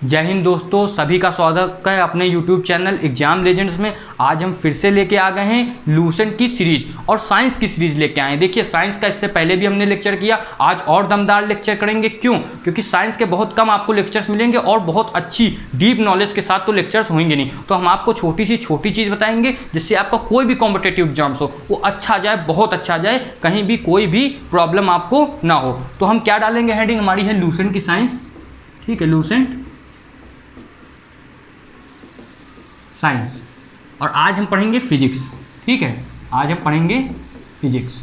जय हिंद दोस्तों, सभी का स्वागत है अपने YouTube चैनल एग्जाम लेजेंड्स में। आज हम फिर से लेके आ गए हैं लूसेंट की सीरीज और साइंस की सीरीज लेके आए हैं। देखिए, साइंस का इससे पहले भी हमने लेक्चर किया, आज और दमदार लेक्चर करेंगे। क्यों? क्योंकि साइंस के बहुत कम आपको लेक्चर्स मिलेंगे और बहुत अच्छी डीप नॉलेज के साथ तो लेक्चर्स होंगे नहीं। तो हम आपको छोटी चीज़ बताएंगे जिससे आपका कोई भी कॉम्पिटेटिव एग्जाम्स हो वो अच्छा जाए, बहुत अच्छा जाए, कहीं भी कोई भी प्रॉब्लम आपको ना हो। तो हम क्या डालेंगे, हेडिंग हमारी है लूसेंट की साइंस। ठीक है, लूसेंट साइंस। और आज हम पढ़ेंगे फिजिक्स। ठीक है, आज हम पढ़ेंगे फिजिक्स।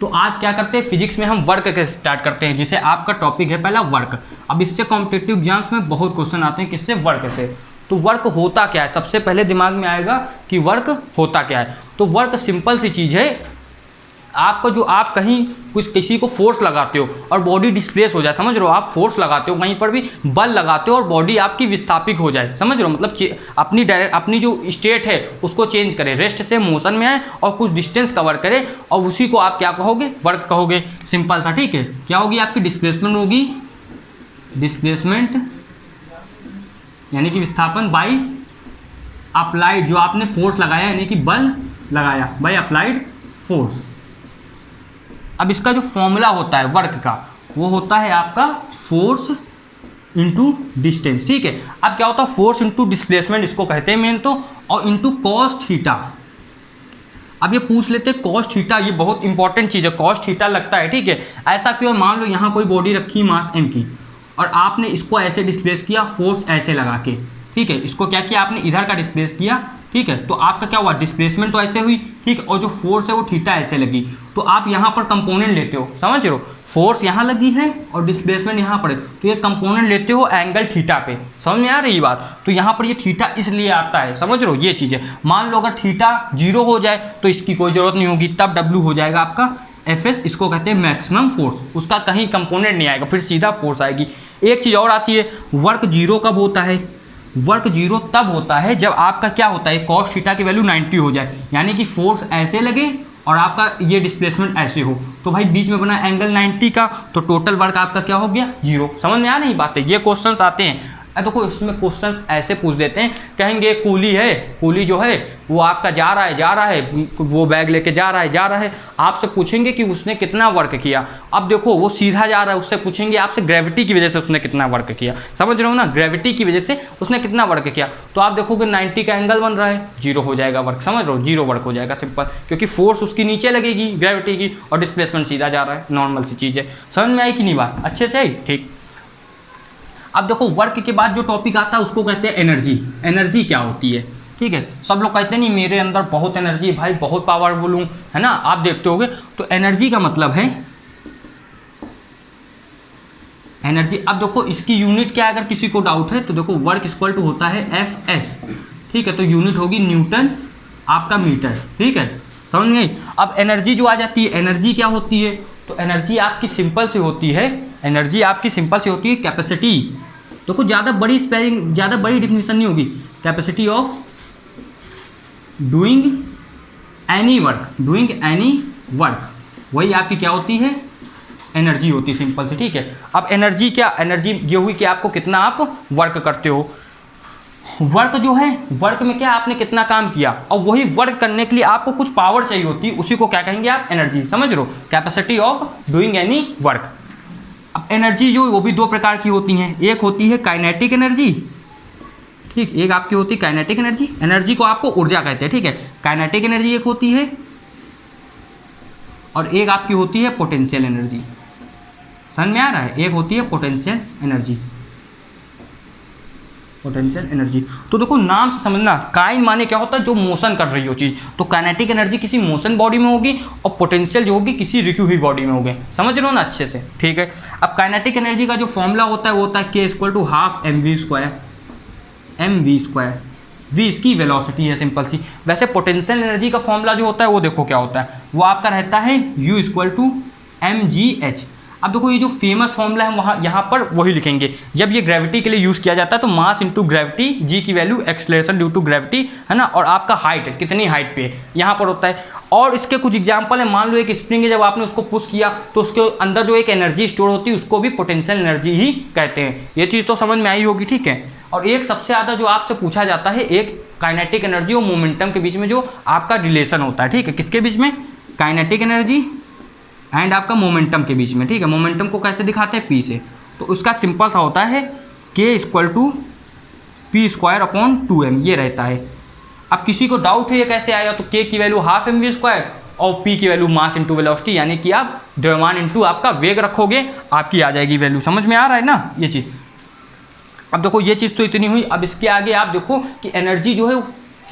तो आज क्या करते हैं, फिजिक्स में हम वर्क के स्टार्ट करते हैं, जिसे आपका टॉपिक है पहला वर्क। अब इससे कॉम्पिटिटिव एग्जाम्स में बहुत क्वेश्चन आते हैं, किससे? वर्क से। तो वर्क होता क्या है, सबसे पहले दिमाग में आएगा कि वर्क होता क्या है। तो वर्क सिंपल सी चीज़ है, आपका जो आप कहीं कुछ किसी को फोर्स लगाते हो और बॉडी डिस्प्लेस हो जाए, समझ रहे हो? आप फोर्स लगाते हो, कहीं पर भी बल लगाते हो और बॉडी आपकी विस्थापित हो जाए, समझ रहे हो? मतलब अपनी जो स्टेट है उसको चेंज करे, रेस्ट से मोशन में आए और कुछ डिस्टेंस कवर करे, और उसी को आप क्या कहोगे? वर्क कहोगे, सिंपल सा। ठीक है, क्या होगी आपकी? डिस्प्लेसमेंट होगी, डिस्प्लेसमेंट यानी कि विस्थापन बाई अप्लाइड, जो आपने फोर्स लगाया यानी कि बल लगाया, बाई अप्लाइड फोर्स। अब इसका जो फॉर्मूला होता है वर्क का, वो होता है आपका फोर्स इंटू डिस्टेंस। ठीक है, अब क्या होता है? फोर्स इंटू डिस्प्लेसमेंट इसको कहते हैं मेन तो, और इंटू कॉस थीटा। अब ये पूछ लेते हैं कॉस थीटा, ये बहुत इंपॉर्टेंट चीज़ है, कॉस थीटा लगता है। ठीक है, ऐसा क्यों? मान लो यहाँ कोई बॉडी रखी मास m की और आपने इसको ऐसे डिस्प्लेस किया, फोर्स ऐसे लगा के। ठीक है, इसको क्या किया आपने? इधर का डिस्प्लेस किया। ठीक है, तो आपका क्या हुआ? डिस्प्लेसमेंट तो ऐसे हुई। ठीक है, और जो फोर्स है वो थीटा ऐसे लगी। तो आप यहाँ पर कंपोनेंट लेते हो, समझ रहे हो? फोर्स यहाँ लगी है और डिस्प्लेसमेंट यहाँ पर है, तो ये कंपोनेंट लेते हो एंगल थीटा पे। समझ में आ रही बात? तो यहाँ पर ये थीटा इसलिए आता है, समझ रहे हो? ये चीज़ है। मान लो अगर थीटा 0 हो जाए तो इसकी कोई जरूरत नहीं होगी, तब W हो जाएगा आपका Fs, इसको कहते हैं मैक्सिमम फोर्स। उसका कहीं कंपोनेंट नहीं आएगा, फिर सीधा फोर्स आएगी। एक चीज़ और आती है, वर्क 0 कब होता है? वर्क 0 तब होता है जब आपका क्या होता है? कॉस थीटा की वैल्यू 90 हो जाए, यानी कि फोर्स ऐसे लगे और आपका ये डिस्प्लेसमेंट ऐसे हो, तो भाई बीच में बना एंगल 90 का, तो टोटल वर्क आपका क्या हो गया? 0। समझ में आ रही बात है? ये क्वेश्चंस आते हैं। देखो, इसमें क्वेश्चंस ऐसे पूछ देते हैं, कहेंगे कूली है, कूली जो है वो आपका जा रहा है, वो बैग लेके जा रहा है, आपसे पूछेंगे कि उसने कितना वर्क किया। अब देखो, वो सीधा जा रहा है, उससे पूछेंगे आपसे ग्रेविटी की वजह से उसने कितना वर्क किया। समझ रहे हो ना? ग्रेविटी की वजह से उसने कितना वर्क किया, तो आप देखोगे 90 का एंगल बन रहा है, 0 हो जाएगा वर्क। समझ रहे हो? 0 वर्क हो जाएगा, सिंपल, क्योंकि फोर्स उसकी नीचे लगेगी ग्रेविटी की और डिस्प्लेसमेंट सीधा जा रहा है। नॉर्मल सी चीज़ है। समझ में आई कि नहीं बात? अच्छे से आई? ठीक। अब देखो, वर्क के बाद जो टॉपिक आता है उसको कहते हैं एनर्जी। एनर्जी क्या होती है? ठीक है, सब लोग कहते हैं नहीं मेरे अंदर बहुत एनर्जी है भाई, बहुत पावरफुल हूँ, है ना? आप देखते होगे। तो एनर्जी का मतलब है एनर्जी। अब देखो, इसकी यूनिट क्या है, अगर किसी को डाउट है तो देखो, वर्क इक्वल टू होता है Fs। ठीक है, तो यूनिट होगी न्यूटन आपका मीटर। ठीक है, समझ में आई? अब एनर्जी जो आ जाती है, एनर्जी क्या होती है? तो एनर्जी आपकी सिंपल सी होती है, एनर्जी आपकी सिंपल सी होती है कैपेसिटी। तो कुछ ज़्यादा बड़ी स्पेलिंग, ज़्यादा बड़ी डिफिनीशन नहीं होगी। Capacity of doing any work, doing any work, वही आपकी क्या होती है? एनर्जी होती है, सिंपल सी। ठीक है, अब एनर्जी क्या? एनर्जी ये हुई कि आपको कितना आप वर्क करते हो। वर्क जो है, वर्क में क्या आपने कितना काम किया, और वही वर्क करने के लिए आपको कुछ पावर चाहिए होती है, उसी को क्या कहेंगे आप? एनर्जी। समझ रहे हो? Capacity of doing any work. अब एनर्जी जो वो भी दो प्रकार की होती हैं, एक होती है काइनेटिक एनर्जी। ठीक, एक आपकी होती है काइनेटिक एनर्जी, एनर्जी को आपको ऊर्जा कहते हैं। ठीक है, काइनेटिक एनर्जी एक होती है, और एक आपकी होती है पोटेंशियल एनर्जी। समझ में आ रहा है? एक होती है पोटेंशियल एनर्जी, पोटेंशियल एनर्जी। तो देखो, नाम से समझना, काइन माने क्या होता है? जो मोशन कर रही हो चीज़। तो काइनेटिक एनर्जी किसी मोशन बॉडी में होगी और पोटेंशियल जो होगी किसी रुकी हुई बॉडी में होगी। समझ रहे हो ना अच्छे से? ठीक है, अब काइनेटिक एनर्जी का जो फॉर्मूला होता है वो होता है K = ½ mv²। v इसकी वेलोसिटी है, सिंपल सी। वैसे पोटेंशियल एनर्जी का फॉर्मूला जो होता है वो देखो क्या होता है, वो आपका रहता है U = mgh। अब देखो ये जो फेमस फॉर्मूला है वहाँ यहाँ पर वही लिखेंगे। जब ये ग्रेविटी के लिए यूज़ किया जाता है तो मास इंटू ग्रेविटी, जी की value acceleration due to gravity, है ना, और आपका हाइट है, कितनी हाइट पे यहाँ पर होता है। और इसके कुछ एग्जाम्पल है, मान लो एक स्प्रिंग है, जब आपने उसको पुश किया तो उसके अंदर जो एक एनर्जी स्टोर होती है उसको भी पोटेंशियल एनर्जी ही कहते हैं। ये चीज़ तो समझ में आई होगी, ठीक है। और एक सबसे ज़्यादा जो आपसे पूछा जाता है, एक काइनेटिक एनर्जी और मोमेंटम के बीच में जो आपका रिलेशन होता है, ठीक है, किसके बीच में, काइनेटिक एनर्जी एंड आपका मोमेंटम के बीच में, ठीक है। मोमेंटम को कैसे दिखाते हैं, पी से, तो उसका सिंपल सा होता है k equal to P square upon 2m, ये रहता है। अब किसी को डाउट है ये कैसे आएगा, तो k की वैल्यू हाफ mv स्क्वायर और p की वैल्यू मास इंटू वेलोसिटी, यानी कि आप द्रव्यमान इंटू आपका वेग रखोगे, आपकी आ जाएगी वैल्यू। समझ में आ रहा है ना ये चीज़। अब देखो ये चीज़ तो इतनी हुई। अब इसके आगे आप देखो कि एनर्जी जो है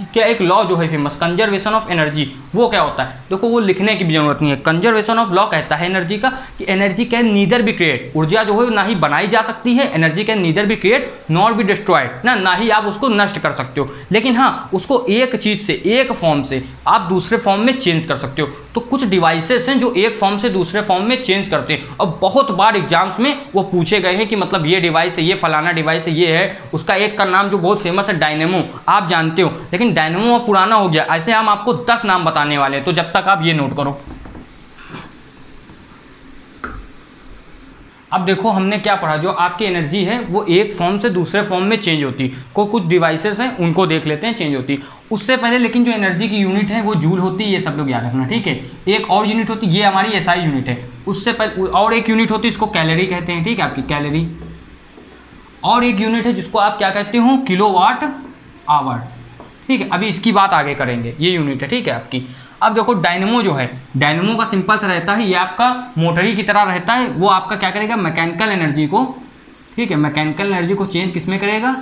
क्या, एक लॉ जो है फेमस, कंजर्वेशन ऑफ एनर्जी, वो क्या होता है, देखो वो लिखने की भी जरूरत नहीं है। कंजर्वेशन ऑफ लॉ कहता है एनर्जी का कि energy can neither be create, ऊर्जा जो है ना ही बनाई जा सकती है, energy can neither be create nor be destroyed, ना ही आप उसको नष्ट कर सकते हो, लेकिन हाँ उसको एक चीज़ से, एक फॉर्म से आप दूसरे फॉर्म में चेंज कर सकते हो। तो कुछ डिवाइसेस हैं जो एक फॉर्म से दूसरे फॉर्म में चेंज करते हैं, और बहुत बार एग्जाम्स में वो पूछे गए हैं कि मतलब ये डिवाइस है, ये फलाना डिवाइस है, ये है। उसका एक का नाम जो बहुत फेमस है डायनेमो, आप जानते हो, लेकिन डायनेमो अब पुराना हो गया। ऐसे हम आपको 10 नाम बताने वाले हैं, तो जब तक आप ये नोट करो। अब देखो हमने क्या पढ़ा, जो आपकी एनर्जी है वो एक फॉर्म से दूसरे फॉर्म में चेंज होती है। कुछ डिवाइसेस हैं उनको देख लेते हैं, चेंज होती। उससे पहले लेकिन जो एनर्जी की यूनिट है वो जूल होती है, ये सब लोग याद रखना, ठीक है। एक और यूनिट होती है, ये हमारी एसआई यूनिट है। उससे पहले और एक यूनिट होती है, इसको कैलोरी कहते हैं, ठीक है, आपकी कैलोरी। और एक यूनिट है जिसको आप क्या कहते हो, किलोवाट आवर, ठीक है। अभी इसकी बात आगे करेंगे, ये यूनिट है, ठीक है आपकी। अब देखो डायनेमो जो है, डायनेमो का सिंपल सा रहता है, ये आपका मोटरी की तरह रहता है। वो आपका क्या करेगा, मैकेनिकल एनर्जी को, ठीक है, मैकेनिकल एनर्जी को चेंज किस में करेगा,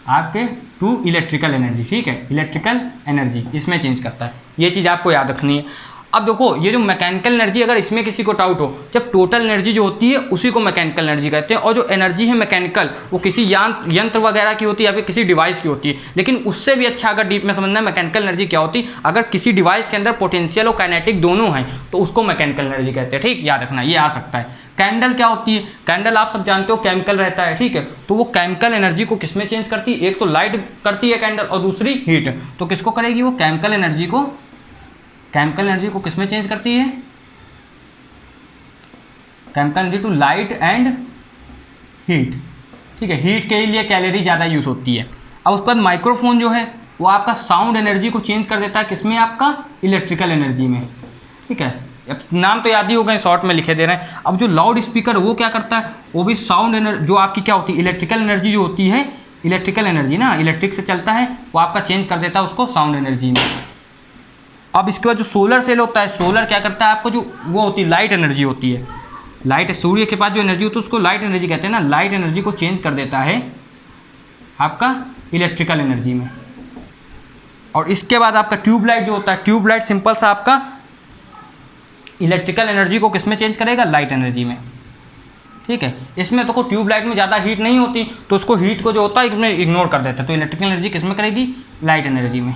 आपके टू इलेक्ट्रिकल एनर्जी, ठीक है, इलेक्ट्रिकल एनर्जी इसमें चेंज करता है। ये चीज़ आपको याद रखनी है। अब देखो ये जो मैकेनिकल एनर्जी, अगर इसमें किसी को डाउट हो, जब टोटल एनर्जी जो होती है उसी को मैकेनिकल एनर्जी कहते हैं। और जो एनर्जी है मैकेनिकल, वो किसी यंत्र वगैरह की होती है या फिर किसी डिवाइस की होती है। लेकिन उससे भी अच्छा अगर डीप में समझना है मैकेनिकल एनर्जी क्या होती है, अगर किसी डिवाइस के अंदर पोटेंशियल और काइनेटिक दोनों हैं तो उसको मैकेनिकल एनर्जी कहते हैं, ठीक, याद रखना, ये आ सकता है। कैंडल क्या होती है, कैंडल आप सब जानते हो केमिकल रहता है, ठीक है। तो वो केमिकल एनर्जी को किसमें चेंज करती है, एक तो लाइट करती है कैंडल और दूसरी हीट, तो किसको करेगी वो, केमिकल एनर्जी को, केमिकल एनर्जी को किसमें चेंज करती है, chemical energy to light and heat, ठीक है। हीट के लिए कैलोरी ज़्यादा यूज होती है। अब उसके बाद माइक्रोफोन जो है वो आपका साउंड एनर्जी को चेंज कर देता है, किसमें, आपका इलेक्ट्रिकल एनर्जी में, ठीक है। अब नाम तो याद ही हो गए, शॉर्ट में लिखे दे रहे हैं। अब जो लाउड स्पीकर वो क्या करता है, वो भी साउंड एनर्जी, जो आपकी क्या होती है, इलेक्ट्रिकल एनर्जी जो होती है, इलेक्ट्रिकल एनर्जी ना, इलेक्ट्रिक से चलता है, वो आपका चेंज कर देता है उसको साउंड एनर्जी में। अब इसके बाद जो सोलर सेल होता है, सोलर क्या करता है, आपको जो वो होती है लाइट एनर्जी होती है, लाइट, सूर्य के पास जो एनर्जी होती है उसको लाइट एनर्जी कहते हैं ना, लाइट एनर्जी को चेंज कर देता है आपका इलेक्ट्रिकल एनर्जी में। और इसके बाद आपका ट्यूबलाइट जो होता है, ट्यूबलाइट सिंपल सा आपका इलेक्ट्रिकल एनर्जी को किस में चेंज करेगा, लाइट एनर्जी में, ठीक है। इसमें तो ट्यूबलाइट में ज़्यादा हीट नहीं होती, तो उसको हीट को जो होता है इसमें इग्नोर कर देता है, तो इलेक्ट्रिकल एनर्जी किस में करेगी, लाइट एनर्जी में।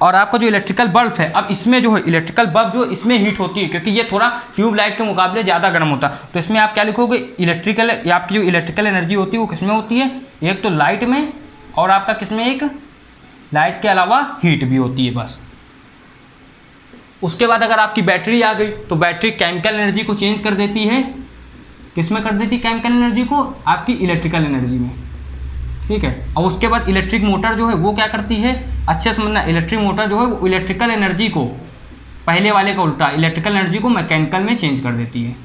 और आपका जो इलेक्ट्रिकल बल्ब है, अब इसमें जो है इलेक्ट्रिकल बल्ब जो इसमें हीट होती है, क्योंकि ये थोड़ा ट्यूबलाइट के मुकाबले ज़्यादा गर्म होता है, तो इसमें आप क्या लिखोगे, इलेक्ट्रिकल, या आपकी जो इलेक्ट्रिकल एनर्जी होती है वो किसमें होती है, एक तो लाइट में, और आपका किसमें, एक लाइट के अलावा हीट भी होती है, बस। उसके बाद अगर आपकी बैटरी आ गई तो बैटरी केमिकल एनर्जी को चेंज कर देती है, किसमें कर देती है, केमिकल एनर्जी को आपकी इलेक्ट्रिकल एनर्जी में, ठीक है। और उसके बाद इलेक्ट्रिक मोटर जो है वो क्या करती है, अच्छे से समझना, इलेक्ट्रिक मोटर जो है वो इलेक्ट्रिकल एनर्जी को, पहले वाले का उल्टा, इलेक्ट्रिकल एनर्जी को मैकेनिकल में चेंज कर देती है,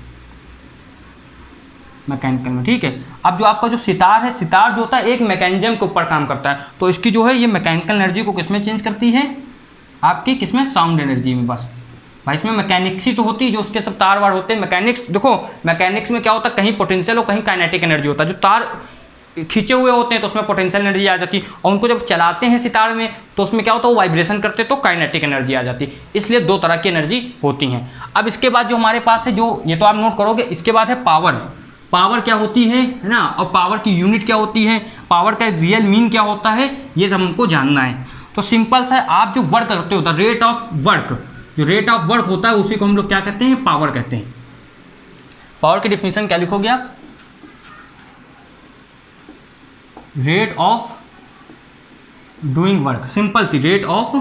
मैकेनिकल में, ठीक है। अब जो आपका जो सितार है, सितार जो होता है एक मैकेनिज्म के ऊपर काम करता है, तो इसकी जो है ये मैकेनिकल एनर्जी को किसमें चेंज करती है, आपकी किसमें, साउंड एनर्जी में, बस भाई। इसमें मैकेनिक्स ही तो होती है, जो उसके सब तार वार होते हैं। मैकेनिक्स देखो, मैकेनिक्स में क्या होता है, कहीं पोटेंशियल और कहीं काइनेटिक एनर्जी होता है। जो तार खींचे हुए होते हैं तो उसमें पोटेंशियल एनर्जी आ जाती है, और उनको जब चलाते हैं सितार में तो उसमें क्या होता है, वो वाइब्रेशन करते हैं तो काइनेटिक एनर्जी आ जाती है। इसलिए दो तरह की एनर्जी होती हैं। अब इसके बाद जो हमारे पास है, जो ये तो आप नोट करोगे, इसके बाद है पावर। पावर क्या होती है ना, और पावर की यूनिट क्या होती है, पावर का रियल मीन क्या होता है, ये सब हमको जानना है। तो सिंपल सा है, आप जो वर्क करते हो, द रेट ऑफ वर्क, जो रेट ऑफ वर्क होता है उसी को हम लोग क्या कहते हैं, पावर कहते हैं। पावर की डिफिनीशन क्या लिखोगे आप? Rate of doing work, simple सी, रेट ऑफ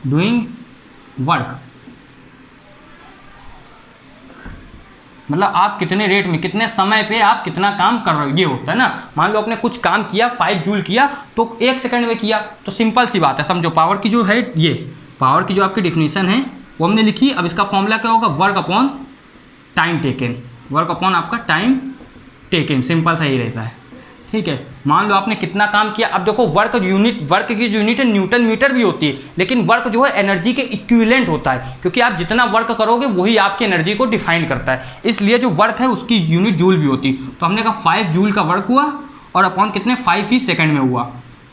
डूइंग वर्क, मतलब आप कितने रेट में, कितने समय पे आप कितना काम कर रहे हो, ये होता है ना। मान लो आपने कुछ काम किया, 5 जूल किया तो 1 सेकंड में किया, तो सिंपल सी बात है, समझो। पावर की जो है, ये पावर की जो आपकी डिफिनीशन है वो हमने लिखी। अब इसका फॉर्मूला क्या होगा? Work upon time taken, work upon आपका टाइम टेकन, सिंपल सा ही रहता है, ठीक है। मान लो आपने कितना काम किया। अब देखो वर्क यूनिट, वर्क की जो यूनिट है न्यूटन मीटर भी होती है, लेकिन वर्क जो है एनर्जी के इक्विवेलेंट होता है, क्योंकि आप जितना वर्क करोगे वही आपकी एनर्जी को डिफाइन करता है। इसलिए जो वर्क है उसकी यूनिट जूल भी होती है। तो हमने कहा 5 जूल का वर्क हुआ और अपॉन कितने, 5 ही सेकंड में हुआ।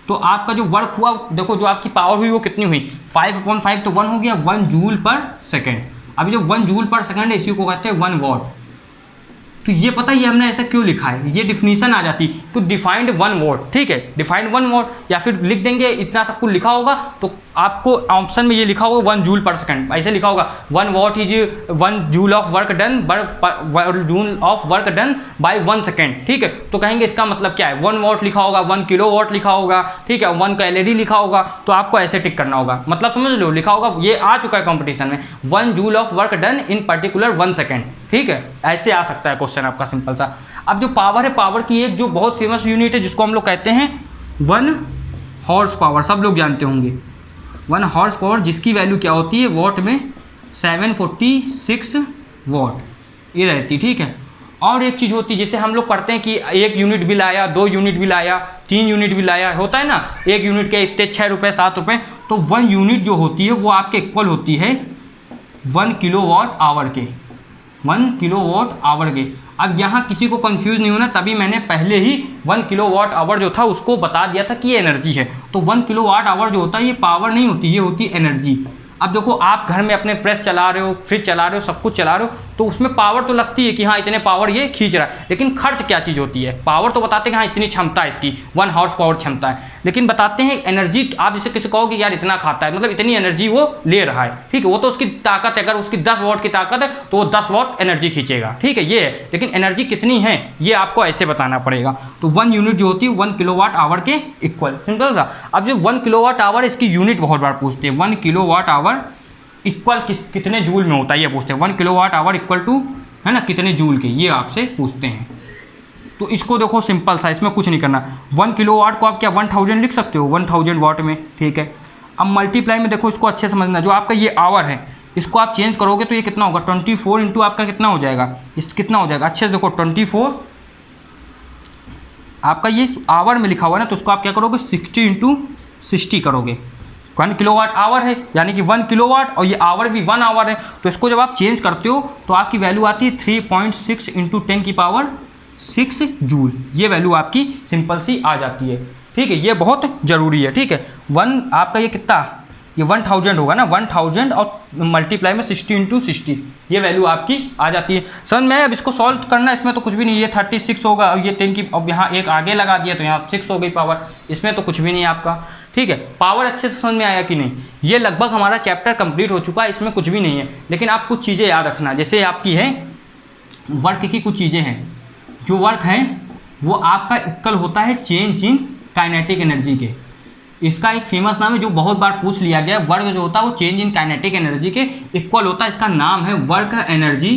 तो आपका जो वर्क हुआ, देखो जो आपकी पावर हुई वो कितनी हुई, 5/5 तो 1 हो गया, 1 जूल पर सेकेंड। अभी जो 1 जूल पर सेकंड है इसी को कहते हैं 1 वॉट। तो ये पता ही हमने ऐसा क्यों लिखा है, ये डिफिनीशन आ जाती तो डिफाइंड 1 वॉट, ठीक है, डिफाइंड 1 वॉट, या फिर लिख देंगे इतना सब कुछ लिखा होगा तो आपको ऑप्शन में ये लिखा होगा 1 जूल पर सेकंड, ऐसे लिखा होगा 1 what is 1 joule of work done, joule of work done by 1 second, ठीक है। तो कहेंगे इसका मतलब क्या है, 1 वॉट लिखा होगा, 1 किलो वॉट लिखा होगा, ठीक है, 1 कैलोरी लिखा होगा, तो आपको ऐसे टिक करना होगा, मतलब समझ लो, लिखा होगा, ये आ चुका है कंपटीशन में, 1 joule of work done in particular 1 second, ठीक है, ऐसे आ सकता है क्वेश्चन आपका सिंपल सा। अब जो पावर है, पावर की एक जो बहुत फेमस यूनिट है जिसको हम लोग कहते हैं 1 हॉर्स पावर, सब लोग जानते होंगे 1 हॉर्स पावर, जिसकी वैल्यू क्या होती है वॉट में 746 वॉट ये रहती, ठीक है। और एक चीज़ होती है जिसे हम लोग पढ़ते हैं कि 1 यूनिट बिल आया, 2 यूनिट बिल आया, 3 यूनिट बिल आया, होता है ना, 1 यूनिट के इतने 6 रुपये 7 रुपये, तो 1 यूनिट जो होती है वो आपके इक्वल होती है 1 किलोवाट आवर के, 1 किलोवाट आवर के। अब यहाँ किसी को कंफ्यूज नहीं होना, तभी मैंने पहले ही 1 किलोवाट आवर जो था उसको बता दिया था कि ये एनर्जी है। तो 1 किलोवाट आवर जो होता है ये पावर नहीं होती, ये होती है एनर्जी। अब देखो आप घर में अपने प्रेस चला रहे हो, फ्रिज चला रहे हो, सब कुछ चला रहे हो, तो उसमें पावर तो लगती है कि हाँ इतने पावर ये खींच रहा है, लेकिन खर्च क्या चीज़ होती है, पावर तो बताते हैं कि हाँ इतनी क्षमता है इसकी, 1 हॉर्स पावर क्षमता है, लेकिन बताते हैं एनर्जी। आप जैसे किसी कहोगे यार इतना खाता है, मतलब इतनी एनर्जी वो ले रहा है, ठीक है, वो तो उसकी ताकत है, अगर उसकी 10 वॉट की ताकत है तो वो 10 वॉट एनर्जी खींचेगा, ठीक है, ये है, लेकिन एनर्जी कितनी है ये आपको ऐसे बताना पड़ेगा। तो 1 यूनिट जो होती है 1 किलोवाट आवर के इक्वल, सिंपल सा। अब जो 1 किलोवाट आवर इसकी यूनिट बहुत बार पूछते हैं, 1 किलोवाट आवर इक्वल कितने जूल में होता है ये पूछते हैं, 1 किलोवाट आवर इक्वल टू, है ना, कितने जूल के, ये आपसे पूछते हैं। तो इसको देखो सिंपल सा, इसमें कुछ नहीं करना, 1 किलोवाट को आप क्या 1000 लिख सकते हो 1000 वाट में, ठीक है। अब मल्टीप्लाई में देखो, इसको अच्छे समझना, जो आपका ये आवर है इसको आप चेंज करोगे तो ये कितना होगा, 24 इंटू आपका कितना हो जाएगा, इस कितना हो जाएगा, अच्छे से देखो 24 आपका ये आवर में लिखा हुआ है ना, तो उसको आप क्या करोगे 60 इंटू 60 करोगे, 1 किलोवाट आवर है, यानी कि 1 किलोवाट, और ये आवर भी 1 आवर है, तो इसको जब आप चेंज करते हो तो आपकी वैल्यू आती है 3.6 इंटू 10 की पावर 6 जूल, ये वैल्यू आपकी सिंपल सी आ जाती है, ठीक है, ये बहुत ज़रूरी है, ठीक है। 1 आपका ये कितना, ये 1000 होगा ना, 1000 और मल्टीप्लाई में 60 इंटू 60, ये वैल्यू आपकी आ जाती है। समझ में, अब इसको सॉल्व करना, इसमें तो कुछ भी नहीं, ये 36 होगा और ये 10 की, अब यहाँ एक आगे लगा दिया तो यहाँ 6 हो गई पावर, इसमें तो कुछ भी नहीं है आपका, ठीक है। पावर अच्छे से समझ में आया कि नहीं, ये लगभग हमारा चैप्टर कंप्लीट हो चुका है, इसमें कुछ भी नहीं है, लेकिन आप कुछ चीज़ें याद रखना, जैसे आपकी है वर्क की कुछ चीज़ें हैं, जो वर्क है वो आपका इक्वल होता है चेंज इन काइनेटिक एनर्जी के। इसका एक फेमस नाम है जो बहुत बार पूछ लिया गया है, वर्क जो होता है वो चेंज इन काइनेटिक एनर्जी के इक्वल होता है, इसका नाम है वर्क एनर्जी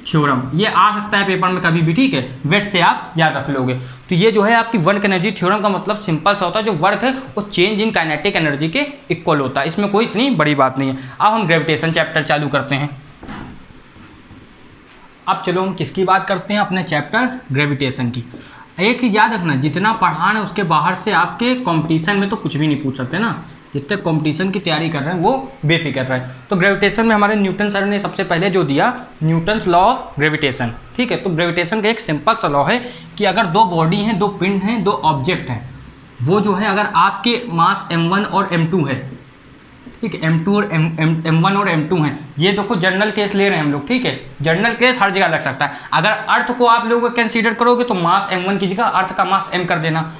थ्योरम। ये आ सकता है पेपर में कभी भी, ठीक है, वेट से आप याद रख लोगे। तो ये जो है आपकी वर्क एनर्जी थ्योरम का मतलब सिंपल सा होता है, जो वर्क है वो चेंज इन काइनेटिक एनर्जी के इक्वल होता है, इसमें कोई इतनी बड़ी बात नहीं है। अब हम ग्रेविटेशन चैप्टर चालू करते हैं। अब चलो हम किसकी बात करते हैं, अपने चैप्टर ग्रेविटेशन की। एक चीज़ याद रखना, जितना पढ़ाना है उसके बाहर से आपके कंपटीशन में तो कुछ भी नहीं पूछ सकते ना, जितने कंपटीशन की तैयारी कर रहे हैं वो बेफिक्र रहे। तो ग्रेविटेशन में हमारे न्यूटन सर ने सबसे पहले जो दिया, न्यूटन्स लॉ ऑफ ग्रेविटेशन, ठीक है। तो ग्रेविटेशन का एक सिंपल सा लॉ है कि अगर 2 बॉडी हैं, 2 पिंड हैं, 2 ऑब्जेक्ट हैं, वो जो है अगर आपके मास m1 और m2 है, ठीक है, m2 और m1 और m2 हैं, ये देखो जनरल केस ले रहे हैं हम लोग, ठीक है, जनरल केस हर जगह लग सकता है। अगर अर्थ को आप लोग कंसीडर करोगे तो मास m1 की जगह अर्थ का मास m कर देना।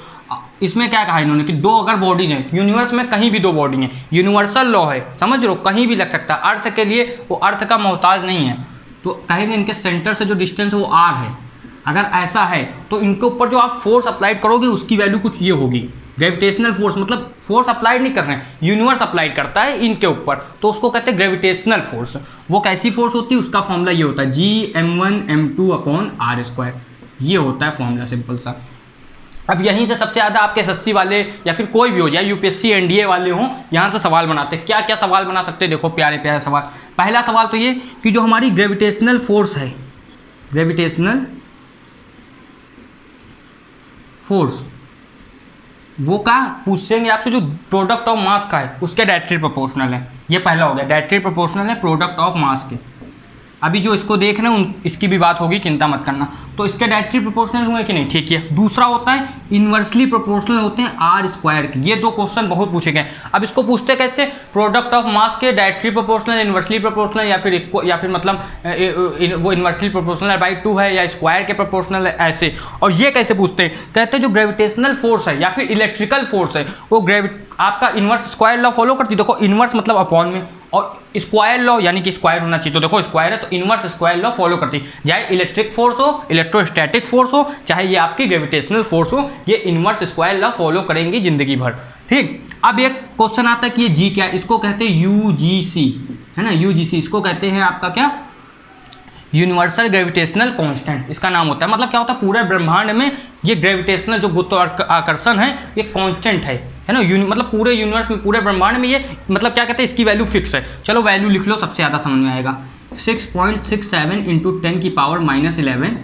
इसमें क्या कहा इन्होंने कि 2 अगर बॉडीज हैं, यूनिवर्स में कहीं भी 2 बॉडी हैं, यूनिवर्सल लॉ है, समझ लो, कहीं भी लग सकता है, अर्थ के लिए वो अर्थ का मोहताज नहीं है। तो कहेंगे इनके सेंटर से जो डिस्टेंस है वो r है। अगर ऐसा है तो इनके ऊपर जो आप फोर्स अप्लाइड करोगे उसकी वैल्यू कुछ ये होगी। ग्रेविटेशनल फोर्स मतलब फोर्स अप्लाइड नहीं कर रहे हैं, यूनिवर्स अप्लाइड करता है इनके ऊपर, तो उसको कहते हैं ग्रेविटेशनल फोर्स। वो कैसी फोर्स होती है, उसका फॉर्मूला ये होता है Gm1m2/r²। ये होता है फॉर्मूला सिंपल सा। अब यहीं से सबसे ज़्यादा आपके एसएससी वाले या फिर कोई भी हो जाए, यूपीएससी एनडीए वाले हों, यहाँ से सवाल बनाते हैं। क्या क्या सवाल बना सकते हैं, देखो प्यारे प्यारे सवाल। पहला सवाल तो ये कि जो हमारी ग्रेविटेशनल फोर्स है, ग्रेविटेशनल फोर्स वो का पूछेंगे आपसे, जो प्रोडक्ट ऑफ मास का है उसके डायरेक्टली प्रोपोर्शनल है। ये पहला हो गया, डायरेक्टली प्रोपोर्शनल है प्रोडक्ट ऑफ मास के। अभी जो इसको देख रहे हैं इसकी भी बात होगी, चिंता मत करना। तो इसके डायरेक्टली प्रोपोर्शनल हुए कि नहीं, ठीक है। दूसरा होता है इन्वर्सली प्रोपोर्शनल होते हैं r² के। ये दो क्वेश्चन बहुत पूछे गए। अब इसको पूछते कैसे, प्रोडक्ट ऑफ मास के डायरेक्टली प्रोपोर्शनल, इन्वर्सली प्रोपोर्शनल, या फिर मतलब वो इन्वर्सली प्रोपोर्शनल बाई 2 है या स्क्वायर के प्रोपोर्शनल है, ऐसे। और ये कैसे पूछते हैं, कहते हैं जो ग्रेविटेशनल फोर्स है या फिर इलेक्ट्रिकल फोर्स है वो आपका इन्वर्स स्क्वायर लॉ फॉलो करती है। देखो इन्वर्स मतलब अपॉन में, और स्क्वायर लॉ यानी कि स्क्वायर होना चाहिए, तो देखो स्क्वायर है तो इन्वर्स स्क्वायर लॉ फॉलो करती है। चाहे इलेक्ट्रिक फोर्स हो, इलेक्ट्रोस्टैटिक फोर्स हो, चाहे ये आपकी ग्रेविटेशनल फोर्स हो, ये इन्वर्स स्क्वायर लॉ फॉलो करेंगी जिंदगी भर। ठीक, अब एक क्वेश्चन आता है कि ये जी क्या है, इसको कहते हैं यूजीसी, है ना, यूजीसी। इसको कहते हैं आपका क्या, यूनिवर्सल ग्रेविटेशनल कांस्टेंट इसका नाम होता है। मतलब क्या होता है, पूरे ब्रह्मांड में ये ग्रेविटेशनल जो गुरुत्वाकर्षण है ये कांस्टेंट है ना। मतलब पूरे यूनिवर्स में, पूरे ब्रह्मांड में ये मतलब क्या कहते हैं, इसकी वैल्यू फिक्स है। चलो वैल्यू लिख लो, सबसे ज़्यादा समझ में आएगा। 6.67 × 10⁻11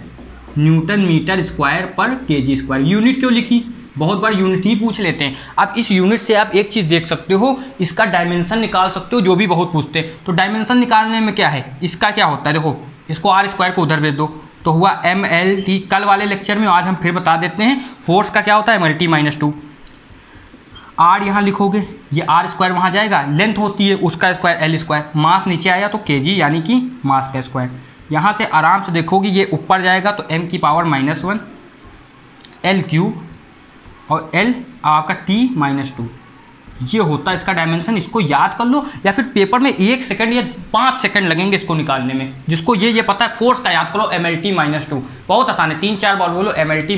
न्यूटन मीटर स्क्वायर पर kg²। यूनिट क्यों लिखी, बहुत बार यूनिट ही पूछ लेते हैं। अब इस यूनिट से आप एक चीज़ देख सकते हो, इसका डायमेंशन निकाल सकते हो, जो भी बहुत पूछते हैं। तो डायमेंशन निकालने में क्या है, इसका क्या होता है, देखो इसको r² को उधर भेज दो तो हुआ mlt। कल वाले लेक्चर में आज हम फिर बता देते हैं, फोर्स का क्या होता है mlt-2। r यहाँ लिखोगे, ये r² वहाँ जाएगा, लेंथ होती है उसका स्क्वायर l², मास नीचे आया तो kg यानी कि मास का स्क्वायर। यहाँ से आराम से देखोगे ये ऊपर जाएगा तो m⁻⁻1 l³ और l आपका t-2। ये होता है इसका डायमेंशन। इसको याद कर लो, या फिर पेपर में 1 सेकंड या 5 सेकंड लगेंगे इसको निकालने में। जिसको ये पता है, फोर्स का याद करो mlt-2, बहुत आसान है। 3-4 बार बोलो mlt-2,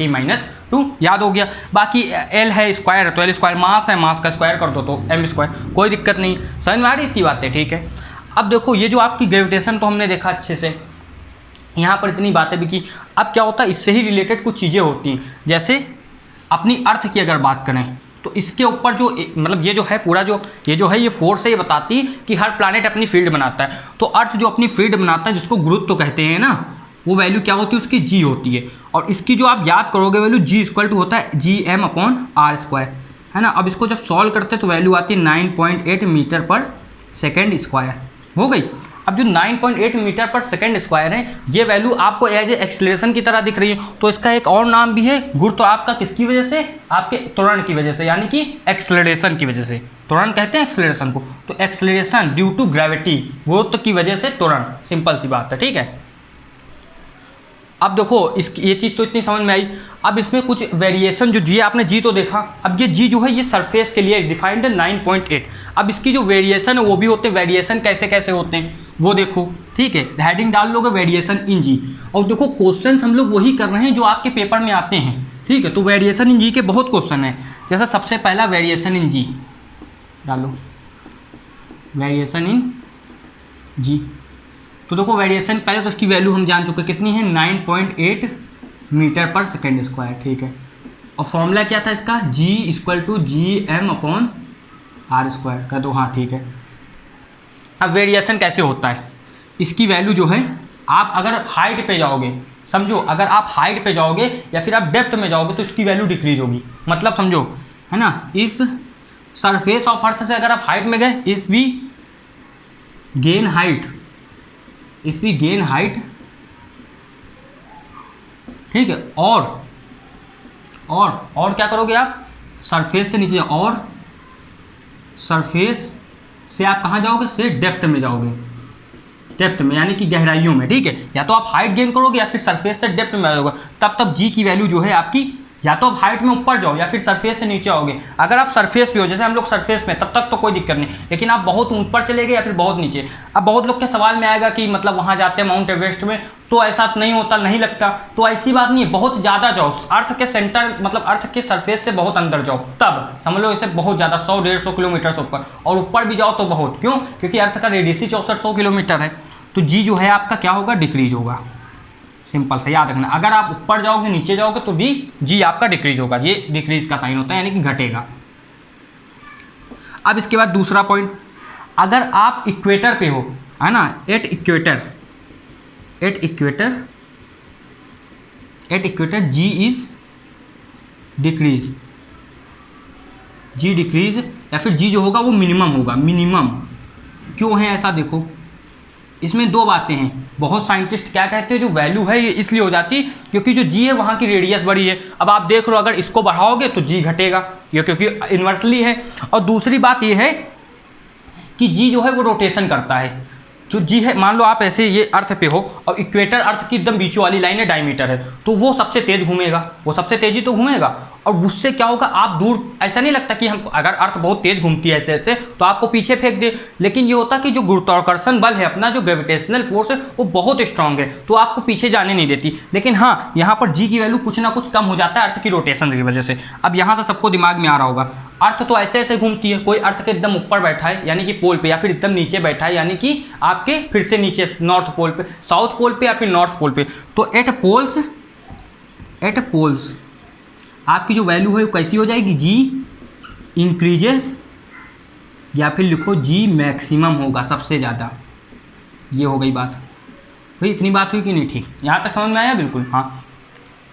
mlt-2, याद हो गया। बाकी l है स्क्वायर है तो l², मास है मास का स्क्वायर कर दो तो m², कोई दिक्कत नहीं। समझ में आ रही इतनी बातें, ठीक है। अब देखो ये जो आपकी ग्रेविटेशन तो हमने देखा अच्छे से, यहाँ पर इतनी बातें भी की। अब क्या होता है, इससे ही रिलेटेड कुछ चीज़ें होती हैं। जैसे अपनी अर्थ की अगर बात करें तो इसके ऊपर जो मतलब ये जो है पूरा जो ये फोर्स है, ये बताती है कि हर प्लैनेट अपनी फील्ड बनाता है। तो अर्थ जो अपनी फील्ड बनाता है, जिसको गुरुत्व कहते हैं ना, वो वैल्यू क्या होती है, उसकी जी होती है। और इसकी जो आप याद करोगे वैल्यू G= होता है Gm/r², है ना। अब इसको जब सॉल्व करते हैं तो वैल्यू आती है 9.8 मीटर/सेकंड²। हो गई। अब जो 9.8 मीटर/सेकंड² है, ये वैल्यू आपको एज ए एक्सेलरेशन की तरह दिख रही है। तो इसका एक और नाम भी है, गुरुत्व आपका किसकी वजह से, आपके त्वरण की वजह से, यानी कि एक्सेलरेशन की वजह से। त्वरण कहते हैं एक्सेलरेशन को, तो एक्सेलरेशन ड्यू टू ग्रेविटी, गुरुत्व की वजह से त्वरण, सिंपल सी बात है, ठीक है। अब देखो ये चीज़ तो इतनी समझ में आई। अब इसमें कुछ वेरिएशन, जो जी आपने जी तो देखा, अब ये जी जो है ये सरफेस के लिए डिफाइंड है 9.8। अब इसकी जो वेरिएशन है वो भी होते हैं। वेरिएशन कैसे कैसे होते हैं वो देखो, ठीक है। हेडिंग डाल लोगे वेरिएशन इन जी, और देखो क्वेश्चन हम लोग वही कर रहे हैं जो आपके पेपर में आते हैं, ठीक है। तो वेरिएशन इन जी के बहुत क्वेश्चन हैं। जैसा सबसे पहला वेरिएशन इन जी डालो, वेरिएशन इन जी। तो देखो वेरिएशन पहले तो इसकी वैल्यू हम जान चुके कितनी है, 9.8 मीटर/सेकंड², ठीक है। और फॉर्मूला क्या था इसका, G= Gm/r² कर दो, हाँ ठीक है। अब वेरिएशन कैसे होता है, इसकी वैल्यू जो है, आप अगर हाइट पे जाओगे, समझो अगर आप हाइट पे जाओगे या फिर आप डेप्थ में जाओगे तो इसकी वैल्यू डिक्रीज होगी। मतलब समझो, है ना, इफ सरफेस ऑफ अर्थ से अगर आप हाइट में गए, इफ वी गेन हाइट, ठीक है। और क्या करोगे आप, सरफेस से नीचे, और सरफेस से आप कहाँ जाओगे, से डेप्थ में जाओगे, डेप्थ में यानी कि गहराइयों में, ठीक है। या तो आप हाइट गेन करोगे या फिर सरफेस से डेप्थ में जाओगे, तब जी की वैल्यू जो है आपकी या तो आप हाइट में ऊपर जाओ या फिर सरफेस से नीचे आओगे। अगर आप सरफेस पे हो, जैसे हम लोग सरफेस में, तब तक तो कोई दिक्कत नहीं, लेकिन आप बहुत ऊपर चले गए या फिर बहुत नीचे। अब बहुत लोग के सवाल में आएगा कि मतलब वहाँ जाते हैं माउंट एवरेस्ट में तो ऐसा नहीं होता, नहीं लगता, तो ऐसी बात नहीं है। बहुत ज़्यादा जाओ, अर्थ के सेंटर मतलब अर्थ के सरफेस से बहुत अंदर जाओ, तब समझ लो इसे बहुत ज़्यादा 100-150 किलोमीटर से ऊपर, और ऊपर भी जाओ तो बहुत। क्यों? क्योंकि अर्थ का रेडियस ही 6400 किलोमीटर है, तो जी जो है आपका क्या होगा, डिक्रीज होगा। सिंपल सा याद रखना, अगर आप ऊपर जाओगे नीचे जाओगे तो जी आपका डिक्रीज होगा, ये डिक्रीज का साइन होता है, यानी कि घटेगा। अब इसके बाद दूसरा पॉइंट, अगर आप इक्वेटर पे हो, है ना, at equator G is decrease, G decrease, या फिर जी जो होगा वो मिनिमम होगा। मिनिमम क्यों है ऐसा, देखो इसमें दो बातें हैं। बहुत साइंटिस्ट क्या कहते हैं, जो वैल्यू है ये इसलिए हो जाती है क्योंकि जो जी है वहाँ की रेडियस बड़ी है। अब आप देख रहे हो, अगर इसको बढ़ाओगे तो जी घटेगा, ये क्योंकि इन्वर्सली है। और दूसरी बात ये है कि जी जो है वो रोटेशन करता है। जो जी है, मान लो आप ऐसे ये अर्थ पे हो और इक्वेटर अर्थ की एकदम बीचों वाली लाइन है, डायमीटर है, तो वो सबसे तेज घूमेगा, वो सबसे तेजी तो घूमेगा। और उससे क्या होगा, आप दूर, ऐसा नहीं लगता कि हमको, अगर अर्थ बहुत तेज घूमती है ऐसे ऐसे तो आपको पीछे फेंक दे, लेकिन ये होता कि जो गुरुत्वाकर्षण बल है अपना, जो ग्रेविटेशनल फोर्स है वो बहुत स्ट्रांग है, तो आपको पीछे जाने नहीं देती। लेकिन हाँ, यहाँ पर जी की वैल्यू कुछ ना कुछ कम हो जाता है अर्थ की रोटेशन की वजह से। अब यहाँ से सबको दिमाग में आ रहा होगा, अर्थ तो ऐसे ऐसे घूमती है, कोई अर्थ के एकदम ऊपर बैठा है यानी कि पोल पे, या फिर एकदम नीचे बैठा है यानी कि आपके फिर से नीचे नॉर्थ पोल पे, साउथ पोल पे या फिर नॉर्थ पोल पे। तो एट पोल्स आपकी जो वैल्यू है वो कैसी हो जाएगी, जी इंक्रीजेस, या फिर लिखो जी मैक्सिमम होगा, सबसे ज़्यादा। ये हो गई बात भाई, इतनी बात हुई कि नहीं, ठीक, यहाँ तक समझ में आया बिल्कुल। हाँ,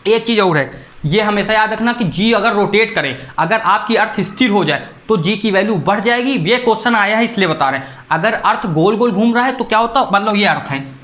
एक चीज़ और है, ये हमेशा याद रखना कि जी अगर रोटेट करे, अगर आपकी अर्थ स्थिर हो जाए तो जी की वैल्यू बढ़ जाएगी। ये क्वेश्चन आया है इसलिए बता रहे हैं। अगर अर्थ गोल गोल घूम रहा है तो क्या होता, मतलब ये अर्थ है,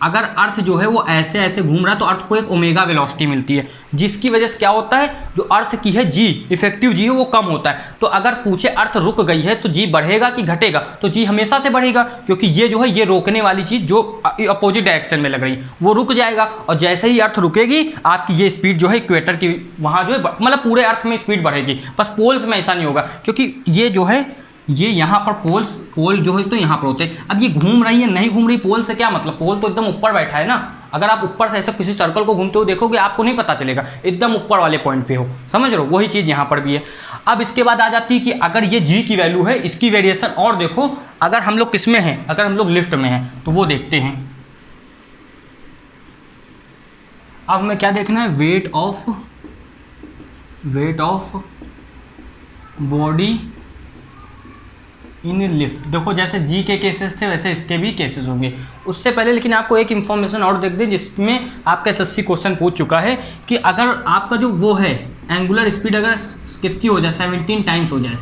अगर अर्थ जो है वो ऐसे ऐसे घूम रहा है तो अर्थ को एक ओमेगा वेलोसिटी मिलती है, जिसकी वजह से क्या होता है, जो अर्थ की है जी, इफेक्टिव जी है वो कम होता है। तो अगर पूछे अर्थ रुक गई है तो जी बढ़ेगा कि घटेगा, तो जी हमेशा से बढ़ेगा, क्योंकि ये जो है ये रोकने वाली चीज़ जो अपोजिट डायरेक्शन में लग रही है वो रुक जाएगा। और जैसे ही अर्थ रुकेगी आपकी ये स्पीड जो है इक्वेटर की वहाँ जो है मतलब पूरे अर्थ में स्पीड बढ़ेगी। बस पोल्स में ऐसा नहीं होगा, क्योंकि ये जो है ये यहाँ पर पोल जो है तो यहाँ पर होते हैं। अब ये घूम रही है नहीं घूम रही, पोल से क्या मतलब, पोल तो एकदम ऊपर बैठा है ना। अगर आप ऊपर से ऐसे किसी सर्कल को घूमते हुए देखोगे आपको नहीं पता चलेगा, एकदम ऊपर वाले पॉइंट पे हो, समझ रहे हो, वही चीज़ यहाँ पर भी है। अब इसके बाद आ जाती है कि अगर ये जी की वैल्यू है, इसकी वेरिएशन, और देखो अगर हम लोग किस में हैं, अगर हम लोग लिफ्ट में हैं तो वो देखते हैं। अब हमें क्या देखना है, weight of body in lift. देखो जैसे जी के केसेस थे वैसे इसके भी केसेस होंगे। उससे पहले लेकिन आपको एक इन्फॉर्मेशन और देख दें, जिसमें आपका एसएससी क्वेश्चन पूछ चुका है कि अगर आपका जो वो है एंगुलर स्पीड अगर कितनी हो जाए, 17 टाइम्स हो जाए,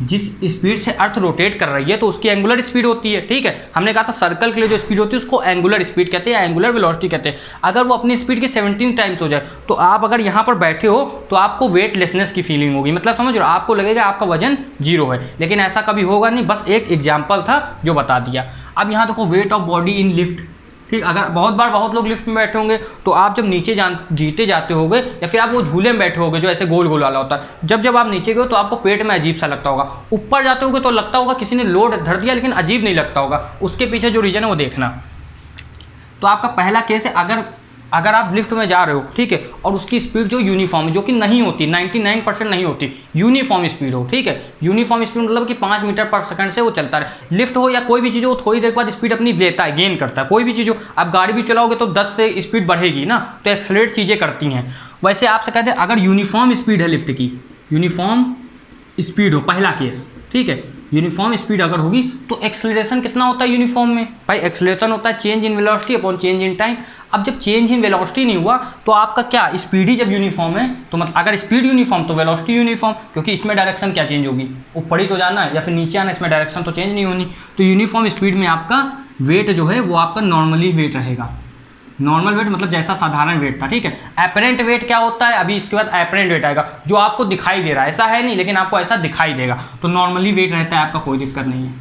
जिस स्पीड से अर्थ रोटेट कर रही है तो उसकी एंगुलर स्पीड होती है, ठीक है। हमने कहा था सर्कल के लिए जो स्पीड होती है उसको एंगुलर स्पीड कहते हैं, एंगुलर वेलोसिटी कहते हैं। अगर वो अपनी स्पीड की 17 टाइम्स हो जाए तो आप अगर यहाँ पर बैठे हो तो आपको वेटलेसनेस की फीलिंग होगी, मतलब समझ रहे हो, आपको लगेगा आपका वजन 0 है। लेकिन ऐसा कभी होगा नहीं, बस एक एग्जाम्पल था जो बता दिया। अब यहाँ देखो weight of body in lift, ठीक। अगर बहुत लोग लिफ्ट में बैठे होंगे तो आप जब नीचे जीते जाते होगे या फिर आप वो झूले में बैठे होगे जो ऐसे गोल गोल वाला होता है, जब आप नीचे गए तो आपको पेट में अजीब सा लगता होगा। ऊपर जाते होगे तो लगता होगा किसी ने लोड धर दिया, लेकिन अजीब नहीं लगता होगा। उसके पीछे जो रीजन है वो देखना। तो आपका पहला केस है, अगर आप लिफ्ट में जा रहे हो, ठीक है, और उसकी स्पीड जो यूनिफॉर्म है, जो कि नहीं होती, 99% नहीं होती, यूनिफॉर्म स्पीड हो, ठीक है। यूनिफॉर्म स्पीड मतलब कि 5 मीटर पर सेकंड से वो चलता रहे। लिफ्ट हो या कोई भी चीज़ हो, थोड़ी देर बाद स्पीड अपनी लेता है, गेन करता है। कोई भी चीज़ हो, आप गाड़ी भी चलाओगे तो 10 से स्पीड बढ़ेगी ना, तो एक्सलेट चीज़ें करती हैं। वैसे आपसे कहते हैं अगर यूनिफॉर्म स्पीड है लिफ्ट की, यूनिफॉर्म स्पीड हो, पहला केस, ठीक है, यूनिफॉर्म स्पीड अगर होगी तो एक्सेलरेशन कितना होता है यूनिफॉर्म में, भाई एक्सेलरेशन होता है change in velocity upon change in time. अब जब चेंज इन वेलोसिटी नहीं हुआ तो आपका क्या, स्पीड ही जब यूनिफॉर्म है तो मतलब अगर स्पीड यूनिफॉर्म तो वेलोसिटी यूनिफॉर्म, क्योंकि इसमें डायरेक्शन क्या चेंज होगी, ऊपर ही तो जाना है या फिर नीचे आना, इसमें डायरेक्शन तो चेंज नहीं होनी। तो यूनिफॉर्म स्पीड में आपका वेट जो है वो आपका नॉर्मली वेट रहेगा। नॉर्मल वेट मतलब जैसा साधारण वेट था, ठीक है। एपरेंट वेट क्या होता है, अभी इसके बाद एपरेंट वेट आएगा, जो आपको दिखाई दे रहा है, ऐसा है नहीं लेकिन आपको ऐसा दिखाई देगा, तो नॉर्मली वेट रहता है आपका, कोई दिक्कत नहीं है।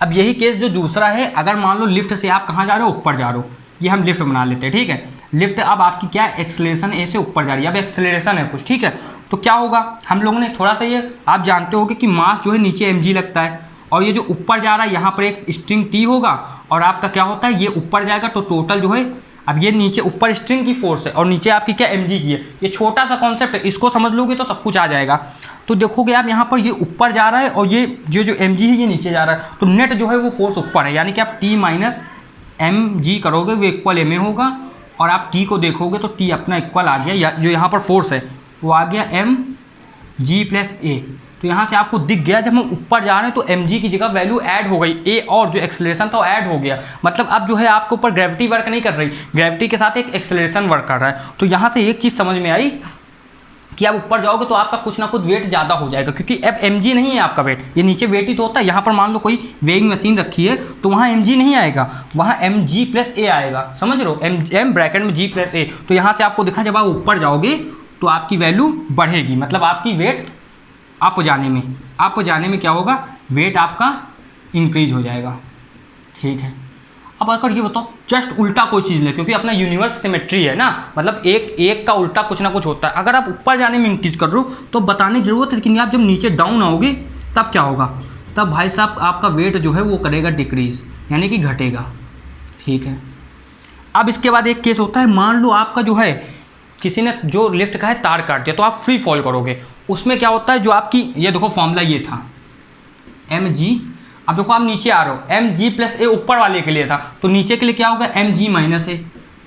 अब यही केस जो दूसरा है, अगर मान लो लिफ्ट से आप कहाँ जा रहे हो, ऊपर जा रहे हो, ये हम लिफ्ट बना लेते हैं, ठीक है। लिफ्ट अब आपकी क्या है, एक्सेलरेशन ए से ऊपर जा रही है, अब एक्सेलरेशन है कुछ, ठीक है। तो क्या होगा, हम लोगों ने थोड़ा सा ये आप जानते होगे कि मास जो है नीचे mg लगता है, और ये जो ऊपर जा रहा है यहाँ पर एक स्ट्रिंग टी होगा, और आपका क्या होता है, ये ऊपर जाएगा तो टोटल जो है, अब ये नीचे ऊपर स्ट्रिंग की फोर्स है और नीचे आपकी क्या mg की है। ये छोटा सा कॉन्सेप्ट है, इसको समझ लोगे तो सब कुछ आ जाएगा। तो देखोगे आप यहाँ पर ये ऊपर जा रहा है और ये जो mg है ये नीचे जा रहा है, तो नेट जो है वो फोर्स ऊपर है, यानी कि आप t माइनस mg करोगे वो इक्वल ma होगा, और आप t को देखोगे तो t अपना इक्वल आ गया, जो यहाँ पर फोर्स है वो आ गया mg प्लस a। तो यहाँ से आपको दिख गया जब हम ऊपर जा रहे हैं तो mg की जगह वैल्यू ऐड हो गई, a और जो एक्सेलरेशन था वो ऐड हो गया, मतलब अब जो है आपके ऊपर ग्रेविटी वर्क नहीं कर रही, ग्रेविटी के साथ एक एक्सेलरेशन वर्क कर रहा है। तो यहाँ से एक चीज़ समझ में आई कि आप ऊपर जाओगे तो आपका कुछ ना कुछ वेट ज़्यादा हो जाएगा, क्योंकि अब mg नहीं है आपका वेट, ये नीचे वेट ही तो होता है। यहाँ पर मान लो कोई वेइंग मशीन रखी है तो वहाँ mg नहीं आएगा, वहाँ mg प्लस a आएगा, समझ रहे हो, m ब्रैकेट में g प्लस a। तो यहाँ से आपको दिखा जब आप ऊपर जाओगे तो आपकी वैल्यू बढ़ेगी, मतलब आपकी वेट अप जाने में क्या होगा, वेट आपका इंक्रीज हो जाएगा, ठीक है। अब अगर ये बताओ जस्ट उल्टा कोई चीज़ ले, क्योंकि अपना यूनिवर्स सिमेट्री है ना, मतलब एक का उल्टा कुछ ना कुछ होता है। अगर आप ऊपर जाने में इंक्रीज कर रहे हो तो बताने की जरूरत है, लेकिन आप जब नीचे डाउन आओगे तब क्या होगा, तब भाई साहब आपका वेट जो है वो करेगा डिक्रीज, यानी कि घटेगा, ठीक है। अब इसके बाद एक केस होता है, मान लो आपका जो है किसी ने जो लिफ्ट का है तार काट दिया, तो आप फ्री फॉल करोगे, उसमें क्या होता है, जो आपकी ये देखो फॉर्मूला ये था mg, अब देखो आप नीचे आ रहे हो, mg प्लस a ऊपर वाले के लिए था, तो नीचे के लिए क्या होगा mg माइनस a,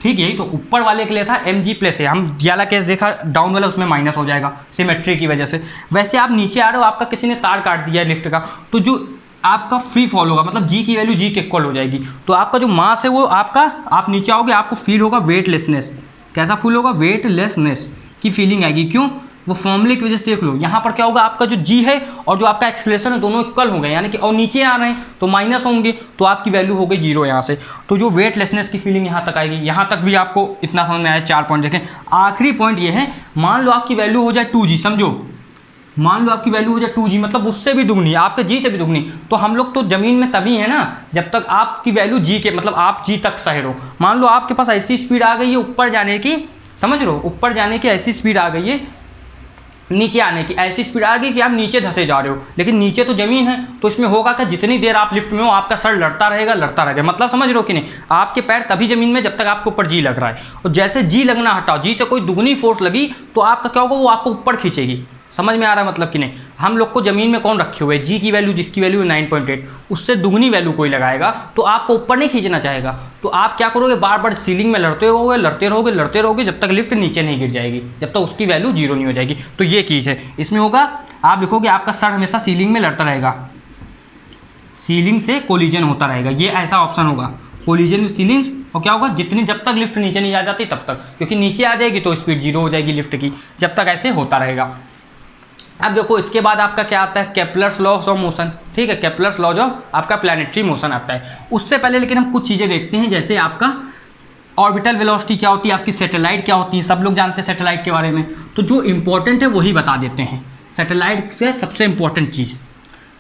ठीक है। तो ऊपर वाले के लिए था mg प्लस a, हम वाला केस देखा डाउन वाला, उसमें माइनस हो जाएगा सिमेट्री की वजह से। वैसे आप नीचे आ रहे हो, आपका किसी ने तार काट दिया है लिफ्ट का, तो जो आपका फ्री फॉल होगा, मतलब g की वैल्यू g के इक्वल हो जाएगी, तो आपका जो मास है वो आपका, आप नीचे आओगे आपको फील होगा वेटलेसनेस, कैसा फील होगा, वेटलेसनेस की फीलिंग आएगी। क्यों, वो फॉर्मूले की वजह से देख लो, यहाँ पर क्या होगा, आपका जो g है और जो आपका एक्सेलरेशन है दोनों इक्वल हो गए, यानी कि और नीचे आ रहे हैं तो माइनस होंगे, तो आपकी वैल्यू हो गई 0 यहाँ से। तो जो वेटलेसनेस की फीलिंग यहाँ तक आएगी, यहाँ तक भी आपको इतना समझ में आया। 4 पॉइंट देखें, आखिरी पॉइंट ये है, मान लो आपकी वैल्यू हो जाए 2g, समझो, मान लो आपकी वैल्यू हो जाए 2g, मतलब उससे भी दुगनी, आपके g से भी दुगनी, तो हम लोग तो ज़मीन में तभी है ना जब तक आपकी वैल्यू g के, मतलब आप g तक सहे रहो। मान लो आपके पास ऐसी स्पीड आ गई है ऊपर जाने की, समझ लो ऊपर जाने की ऐसी स्पीड आ गई है, नीचे आने की ऐसी स्पीड आ गई कि आप नीचे धंसे जा रहे हो, लेकिन नीचे तो ज़मीन है, तो इसमें होगा कि जितनी देर आप लिफ्ट में हो आपका सर लड़ता रहेगा, मतलब समझ रहे हो कि नहीं, आपके पैर तभी ज़मीन में जब तक आपके ऊपर जी लग रहा है, और जैसे जी लगना हटाओ, जी से कोई दुगनी फोर्स लगी तो आपका क्या होगा, वो आपको ऊपर खींचेगी। समझ में आ रहा है मतलब कि नहीं, हम लोग को ज़मीन में कौन रखे हुए, जी की वैल्यू, जिसकी वैल्यू 9.8, उससे दुगनी वैल्यू कोई लगाएगा तो आपको ऊपर नहीं खींचना चाहेगा, तो आप क्या करोगे, बार बार सीलिंग में लड़ते रहोगे जब तक लिफ्ट नीचे नहीं गिर जाएगी, जब तक उसकी वैल्यू 0 नहीं हो जाएगी। तो ये चीज़ है, इसमें होगा आप लिखोगे आपका सर हमेशा सीलिंग में लड़ता रहेगा, सीलिंग से कोलिजन होता रहेगा, ये ऐसा ऑप्शन होगा, कोलिजन विद सीलिंग। और क्या होगा, जितनी जब तक लिफ्ट नीचे नहीं आ जाती तब तक, क्योंकि नीचे आ जाएगी तो स्पीड 0 हो जाएगी लिफ्ट की, जब तक ऐसे होता रहेगा। अब देखो इसके बाद आपका क्या आता है, केपलर्स लॉज ऑफ मोशन, ठीक है, केपलर्स लॉज ऑफ आपका प्लैनेटरी मोशन आता है। उससे पहले लेकिन हम कुछ चीज़ें देखते हैं, जैसे आपका ऑर्बिटल वेलोसिटी क्या होती है, आपकी सैटेलाइट क्या होती है, सब लोग जानते हैं सैटेलाइट के बारे में, तो जो इंपॉर्टेंट है वही बता देते हैं। सैटेलाइट से सबसे इंपॉर्टेंट चीज़,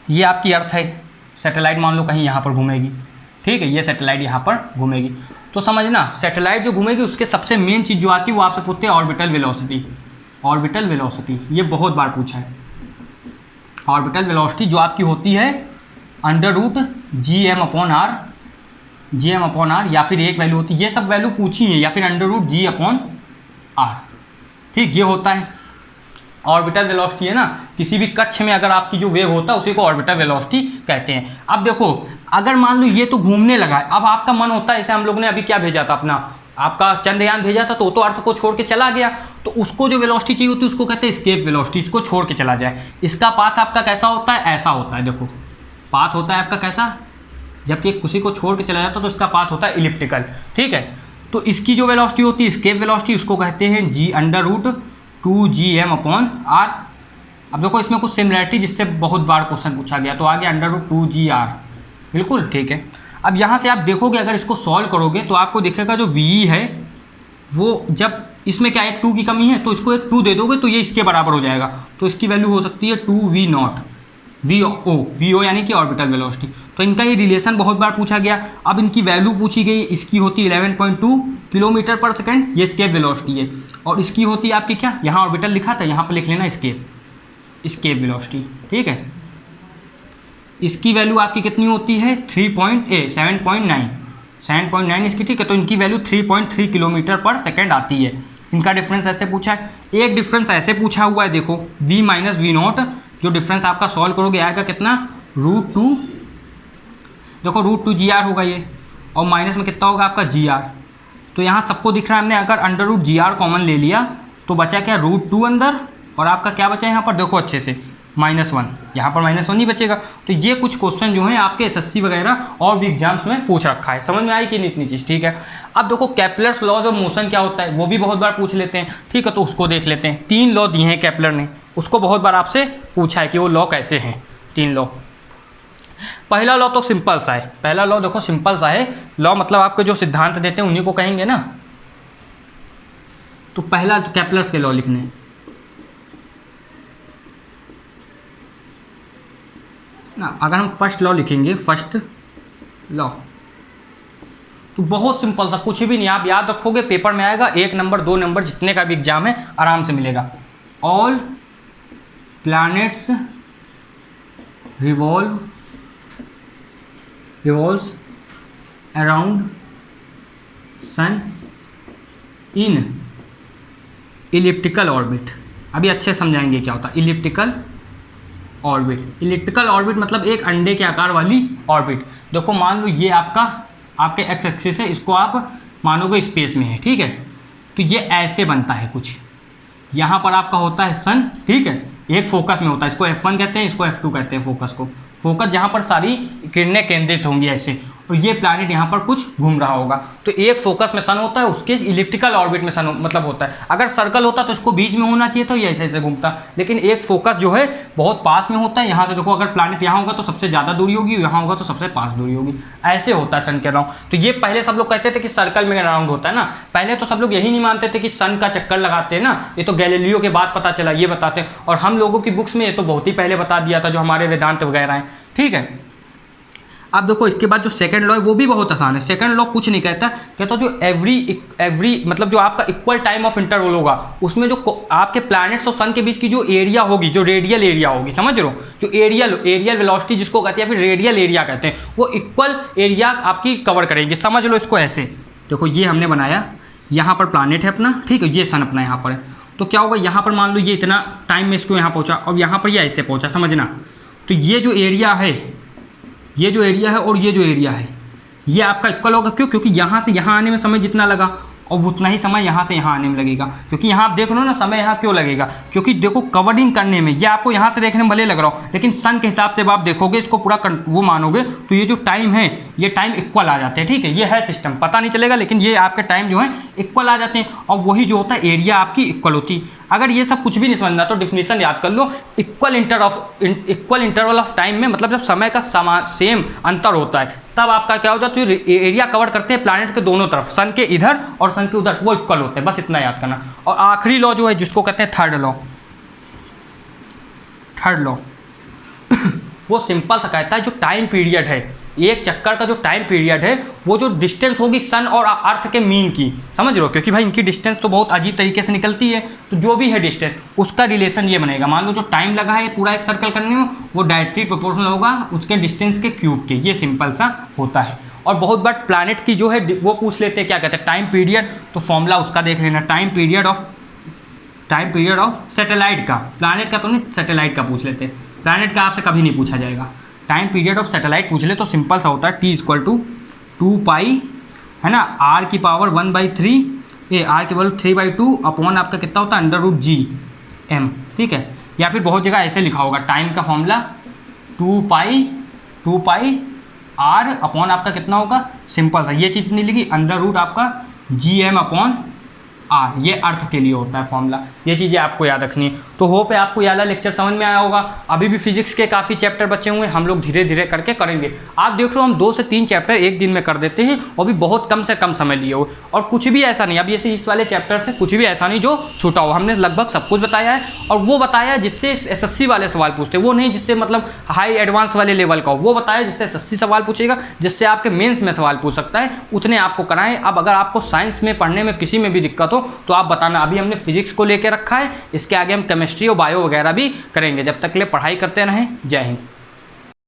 ये आपकी अर्थ है, सैटेलाइट मान लो कहीं यहाँ पर घूमेगी, ठीक है, ये सैटेलाइट यहाँ पर घूमेगी, तो समझना सैटेलाइट जो घूमेगी उसके सबसे मेन चीज़ जो आती है वो आपसे पूछते हैं ऑर्बिटल वेलोसिटी। ऑर्बिटल वेलोसिटी ये बहुत बार पूछा है, ऑर्बिटल वेलोसिटी जो आपकी होती है √g/r, या फिर एक वैल्यू होती है, ये सब वैल्यू पूछी है, या फिर √g/r, ठीक, ये होता है ऑर्बिटल वेलोसिटी है ना। किसी भी कक्ष में अगर आपकी जो वेव होता है उसी को ऑर्बिटल वेलोसिटी कहते हैं। अब देखो अगर मान लो ये तो घूमने लगा है, अब आपका मन होता है, जैसे हम लोग ने अभी क्या भेजा था, अपना आपका चंद्रयान भेजा था, तो अर्थ को छोड़ के चला गया, तो उसको जो वेलोसिटी चाहिए होती है उसको कहते हैं एस्केप वेलोसिटी, इसको छोड़ के चला जाए। इसका पाथ आपका कैसा होता है, ऐसा होता है, देखो पाथ होता है आपका कैसा, जबकि किसी को छोड़ के चला जाता है तो इसका पाथ होता है इलिप्टिकल, ठीक है। तो इसकी जो वेलोसिटी होती है एस्केप वेलोसिटी, उसको कहते हैं g√2gm/r। अब देखो इसमें कुछ सिमिलरिटी जिससे बहुत बार क्वेश्चन पूछा गया, तो आ गया √2gr, बिल्कुल ठीक है। अब यहाँ से आप देखोगे अगर इसको सॉल्व करोगे तो आपको दिखेगा जो वी है वो, जब इसमें क्या है 2 की कमी है तो इसको एक 2 दे दोगे तो ये इसके बराबर हो जाएगा, तो इसकी वैल्यू हो सकती है 2v0, vo यानी कि ऑर्बिटल वेलोसिटी। तो इनका ये रिलेशन बहुत बार पूछा गया। अब इनकी वैल्यू पूछी गई, इसकी होती है 11.2, किलोमीटर पर सेकंड, ये एस्केप वेलोसिटी है। और इसकी होती है आपकी क्या, यहाँ ऑर्बिटल लिखा था, यहाँ पर लिख लेना एस्केप वेलोसिटी, ठीक है। इसकी वैल्यू आपकी कितनी होती है 7.9 इसकी, ठीक है। तो इनकी वैल्यू 3.3 किलोमीटर पर सेकंड आती है। इनका डिफरेंस ऐसे पूछा है। एक डिफरेंस ऐसे पूछा हुआ है, देखो v माइनस वी नॉट, जो डिफरेंस आपका सॉल्व करोगे आएगा कितना, √2, देखो √2 GR होगा ये, और माइनस में कितना होगा आपका GR। तो यहाँ सबको दिख रहा है, हमने अगर √GR कॉमन ले लिया तो बचा क्या, √2 अंदर, और आपका क्या बचा यहाँ पर, देखो अच्छे से -1, यहाँ पर -1 ही बचेगा। तो ये कुछ क्वेश्चन जो हैं आपके SSC वगैरह और भी एग्जाम्स में पूछ रखा है। समझ में आई कि नहीं इतनी चीज़, ठीक है। अब देखो केपलर्स लॉज ऑफ मोशन क्या होता है, वो भी बहुत बार पूछ लेते हैं, ठीक है। तो उसको देख लेते हैं। 3 लॉ दिए हैं केपलर ने, उसको बहुत बार आपसे पूछा है कि वो लॉ कैसे हैं, 3 लॉ। पहला लॉ तो सिंपल सा है, पहला लॉ देखो सिंपल सा है। लॉ मतलब आपके जो सिद्धांत देते हैं उन्हीं को कहेंगे ना। तो पहला केपलर्स के लॉ लिखने ना, अगर हम फर्स्ट लॉ लिखेंगे, फर्स्ट लॉ, तो बहुत सिंपल सा, कुछ भी नहीं, आप याद रखोगे, पेपर में आएगा 1 नंबर 2 नंबर जितने का भी एग्जाम है आराम से मिलेगा। All planets revolves around sun in elliptical orbit. अभी अच्छे समझाएंगे क्या होता है इलिप्टिकल ऑर्बिट। इलिप्टिकल ऑर्बिट मतलब एक अंडे के आकार वाली ऑर्बिट। देखो मान लो ये आपके एक्स एक्सिस है, इसको आप मानोगे स्पेस में है, ठीक है। तो ये ऐसे बनता है कुछ, यहाँ पर आपका होता है सन, ठीक है, एक फोकस में होता है, इसको F1 कहते हैं, इसको F2 कहते हैं फोकस को, फोकस जहाँ पर सारी किरणें केंद्रित होंगी ऐसे, और ये प्लैनेट यहाँ पर कुछ घूम रहा होगा। तो एक फोकस में सन होता है, उसके इलिप्टिकल ऑर्बिट में सन मतलब होता है। अगर सर्कल होता तो इसको बीच में होना चाहिए था, ये ऐसे ऐसे घूमता, लेकिन एक फोकस जो है बहुत पास में होता है। यहाँ से देखो अगर प्लैनेट यहाँ होगा तो सबसे ज़्यादा दूरी होगी, यहाँ होगा तो सबसे पास दूरी होगी, ऐसे होता है सन के अराउंड। तो ये पहले सब लोग कहते थे कि सर्कल में अराउंड होता है ना, पहले तो सब लोग यही नहीं मानते थे कि सन का चक्कर लगाते हैं ना, ये तो गैलीलियो के बाद पता चला, ये बताते हैं। और हम लोगों की बुक्स में ये तो बहुत ही पहले बता दिया था, जो हमारे वेदांत वगैरह हैं, ठीक है। अब देखो इसके बाद जो सेकंड लॉ है वो भी बहुत आसान है। सेकंड लॉ कुछ नहीं कहता जो एवरी मतलब जो आपका इक्वल टाइम ऑफ इंटरवल होगा, उसमें जो आपके प्लैनेट्स और सन के बीच की जो एरिया होगी, जो रेडियल एरिया होगी, समझ रहे हो, जो एरियल वेलोसिटी जिसको कहते हैं, फिर रेडियल एरिया कहते हैं, वो इक्वल एरिया आपकी कवर करेंगे। समझ लो इसको ऐसे, देखो ये हमने बनाया, यहाँ पर प्लैनेट है अपना, ठीक है, ये सन अपना यहाँ पर है। तो क्या होगा, यहाँ पर मान लो ये इतना टाइम में इसको यहाँ पहुँचा, और यहाँ पर ये ऐसे पहुँचा, समझना। तो ये जो एरिया है, ये जो एरिया है और ये जो एरिया है, ये आपका इक्वल होगा। क्यों? क्योंकि यहाँ से यहाँ आने में समय जितना लगा, और उतना ही समय यहाँ से यहाँ आने में लगेगा। क्योंकि यहाँ आप देख रहे हो ना, समय यहाँ क्यों लगेगा, क्योंकि देखो कवरिंग करने में, ये आपको यहाँ से देखने में भले लग रहा हो, लेकिन सन के हिसाब से आप देखोगे, इसको पूरा वो मानोगे, तो ये जो टाइम है, ये टाइम इक्वल आ जाते हैं, ठीक है। ये है सिस्टम, पता नहीं चलेगा, लेकिन ये आपके टाइम जो है इक्वल आ जाते हैं, और वही जो होता है एरिया आपकी इक्वल होती है। अगर ये सब कुछ भी नहीं समझना तो डिफिनीशन याद कर लो, इक्वल इंटरवल ऑफ टाइम में मतलब जब समय का सेम अंतर होता है, तब आपका क्या हो जाता है, तो एरिया कवर करते हैं प्लैनेट के दोनों तरफ, सन के इधर और सन के उधर, वो इक्वल होते हैं, बस इतना याद करना। और आखिरी लॉ जो है, जिसको कहते हैं थर्ड लॉ वो सिंपल सा कहता है, जो टाइम पीरियड है, एक चक्कर का जो टाइम पीरियड है, वो जो डिस्टेंस होगी सन और अर्थ के मीन की, समझ रहे हो, क्योंकि भाई इनकी डिस्टेंस तो बहुत अजीब तरीके से निकलती है, तो जो भी है डिस्टेंस, उसका रिलेशन ये बनेगा। मान लो जो टाइम लगा है पूरा एक सर्कल करने में, वो डायरेक्टली प्रोपोर्शनल होगा उसके डिस्टेंस के क्यूब के। ये सिंपल सा होता है। और बहुत बार प्लैनेट की जो है वो पूछ लेते हैं, क्या कहते हैं, टाइम पीरियड, तो फॉर्मूला उसका देख लेना, टाइम पीरियड ऑफ सैटेलाइट का, प्लैनेट का तो नहीं, सैटेलाइट का पूछ लेते हैं, प्लैनेट का आपसे कभी नहीं पूछा जाएगा। टाइम पीरियड ऑफ सैटेलाइट पूछ ले तो सिंपल सा होता है, T = 2 पाई, है ना, R⁻⁴ R⁻³ 3/2 अपॉन आपका कितना होता है, √Gm, ठीक है। या फिर बहुत जगह ऐसे लिखा होगा, टाइम का फॉर्मूला 2 पाई R अपॉन आपका कितना होगा, सिंपल सा, ये चीज़ नहीं लिखी, √आपका Gm अपॉन आर, ये अर्थ के लिए होता है फॉर्मूला। ये चीज़ें आपको याद रखनी है। तो होप है आपको ये वाला लेक्चर समझ में आया होगा। अभी भी फिजिक्स के काफ़ी चैप्टर बचे हुए हैं, हम लोग धीरे धीरे करके करेंगे। आप देख रहे हो हम 2 से 3 चैप्टर एक दिन में कर देते हैं, और भी बहुत कम से कम समय लिए हो, और कुछ भी ऐसा नहीं, अब जैसे इस वाले चैप्टर से कुछ भी ऐसा नहीं जो छूटा हो। हमने लगभग सब कुछ बताया है, और वो बताया है जिससे एसएससी वाले सवाल पूछते, वो नहीं जिससे मतलब हाई एडवांस वाले लेवल का हो, वो बताया जिससे एसएससी सवाल पूछेगा, जिससे आपके मेंस में सवाल पूछ सकता है, उतने आपको कराएं। अब अगर आपको साइंस में पढ़ने में किसी में भी दिक्कत हो तो आप बताना। अभी हमने फिजिक्स को लेकर रखा है, इसके आगे हम केमिस्ट्री और बायो वगैरह भी करेंगे। जब तक के लिए पढ़ाई करते रहें। जय हिंद।